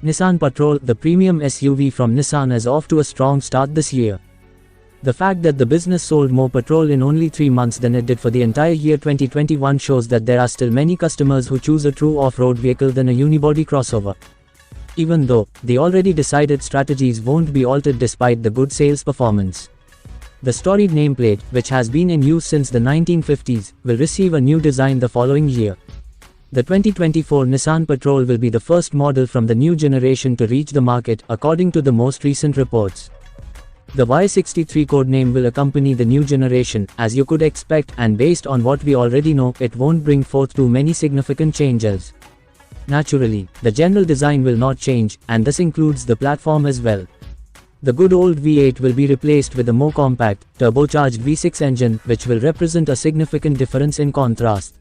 Nissan Patrol, the premium SUV from Nissan, is off to a strong start this year. The fact that the business sold more Patrol in only 3 months than it did for the entire year 2021 shows that there are still many customers who choose a true off-road vehicle than a unibody crossover. Even though, the already decided strategies won't be altered despite the good sales performance. The storied nameplate, which has been in use since the 1950s, will receive a new design the following year. The 2024 Nissan Patrol will be the first model from the new generation to reach the market, according to the most recent reports. The Y63 codename will accompany the new generation, as you could expect, and based on what we already know, it won't bring forth too many significant changes. Naturally, the general design will not change, and this includes the platform as well. The good old V8 will be replaced with a more compact, turbocharged V6 engine, which will represent a significant difference in contrast.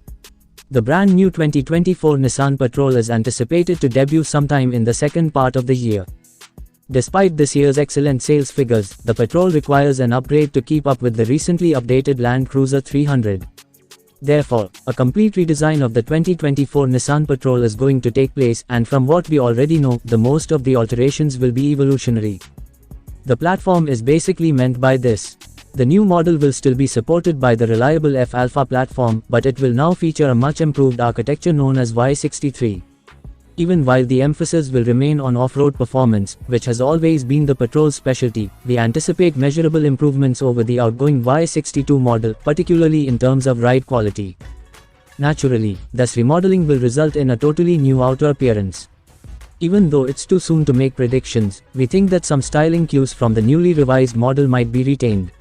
The brand new 2024 Nissan Patrol is anticipated to debut sometime in the second part of the year. Despite this year's excellent sales figures, the Patrol requires an upgrade to keep up with the recently updated Land Cruiser 300. Therefore, a complete redesign of the 2024 Nissan Patrol is going to take place, and from what we already know, the most of the alterations will be evolutionary. The platform is basically meant by this. The new model will still be supported by the reliable F-Alpha platform, but it will now feature a much improved architecture known as Y63. Even while the emphasis will remain on off-road performance, which has always been the Patrol's specialty, we anticipate measurable improvements over the outgoing Y62 model, particularly in terms of ride quality. Naturally, this remodeling will result in a totally new outer appearance. Even though it's too soon to make predictions, we think that some styling cues from the newly revised model might be retained.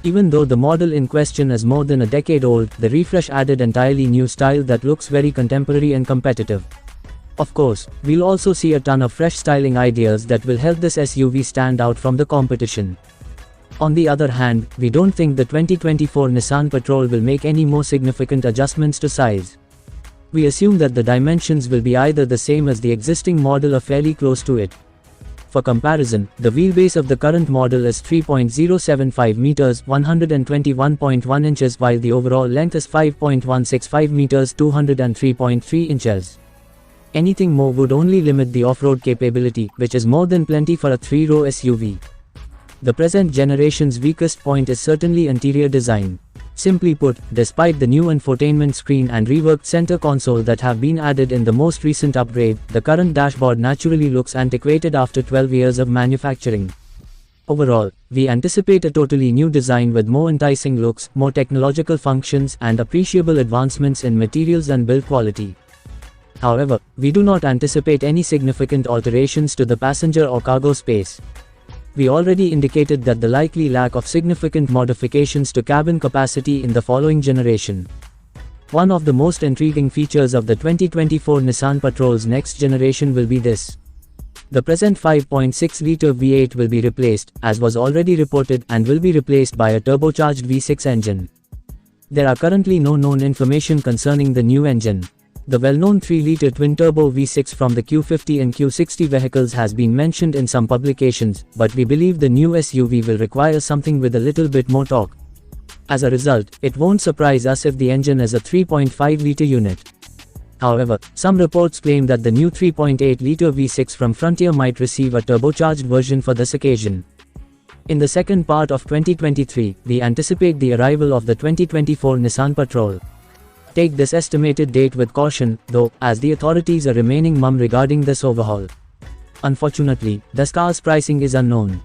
Even though the model in question is more than a decade old, the refresh added entirely new style that looks very contemporary and competitive. Of course, we'll also see a ton of fresh styling ideas that will help this SUV stand out from the competition. On the other hand, we don't think the 2024 Nissan Patrol will make any more significant adjustments to size. We assume that the dimensions will be either the same as the existing model or fairly close to it. For comparison, the wheelbase of the current model is 3.075 meters, 121.1 inches, while the overall length is 5.165 meters, 203.3 inches. Anything more would only limit the off-road capability, which is more than plenty for a 3-row SUV. The present generation's weakest point is certainly interior design. Simply put, despite the new infotainment screen and reworked center console that have been added in the most recent upgrade, the current dashboard naturally looks antiquated after 12 years of manufacturing. Overall, we anticipate a totally new design with more enticing looks, more technological functions, and appreciable advancements in materials and build quality. However, we do not anticipate any significant alterations to the passenger or cargo space. We already indicated that the likely lack of significant modifications to cabin capacity in the following generation. One of the most intriguing features of the 2024 Nissan Patrol's next generation will be this. The present 5.6-liter V8 will be replaced, as was already reported, and will be replaced by a turbocharged V6 engine. There are currently no known information concerning the new engine. The well-known 3-liter twin-turbo V6 from the Q50 and Q60 vehicles has been mentioned in some publications, but we believe the new SUV will require something with a little bit more torque. As a result, it won't surprise us if the engine is a 3.5-liter unit. However, some reports claim that the new 3.8-liter V6 from Frontier might receive a turbocharged version for this occasion. In the second part of 2023, we anticipate the arrival of the 2024 Nissan Patrol. Take this estimated date with caution, though, as the authorities are remaining mum regarding this overhaul. Unfortunately, the car's pricing is unknown.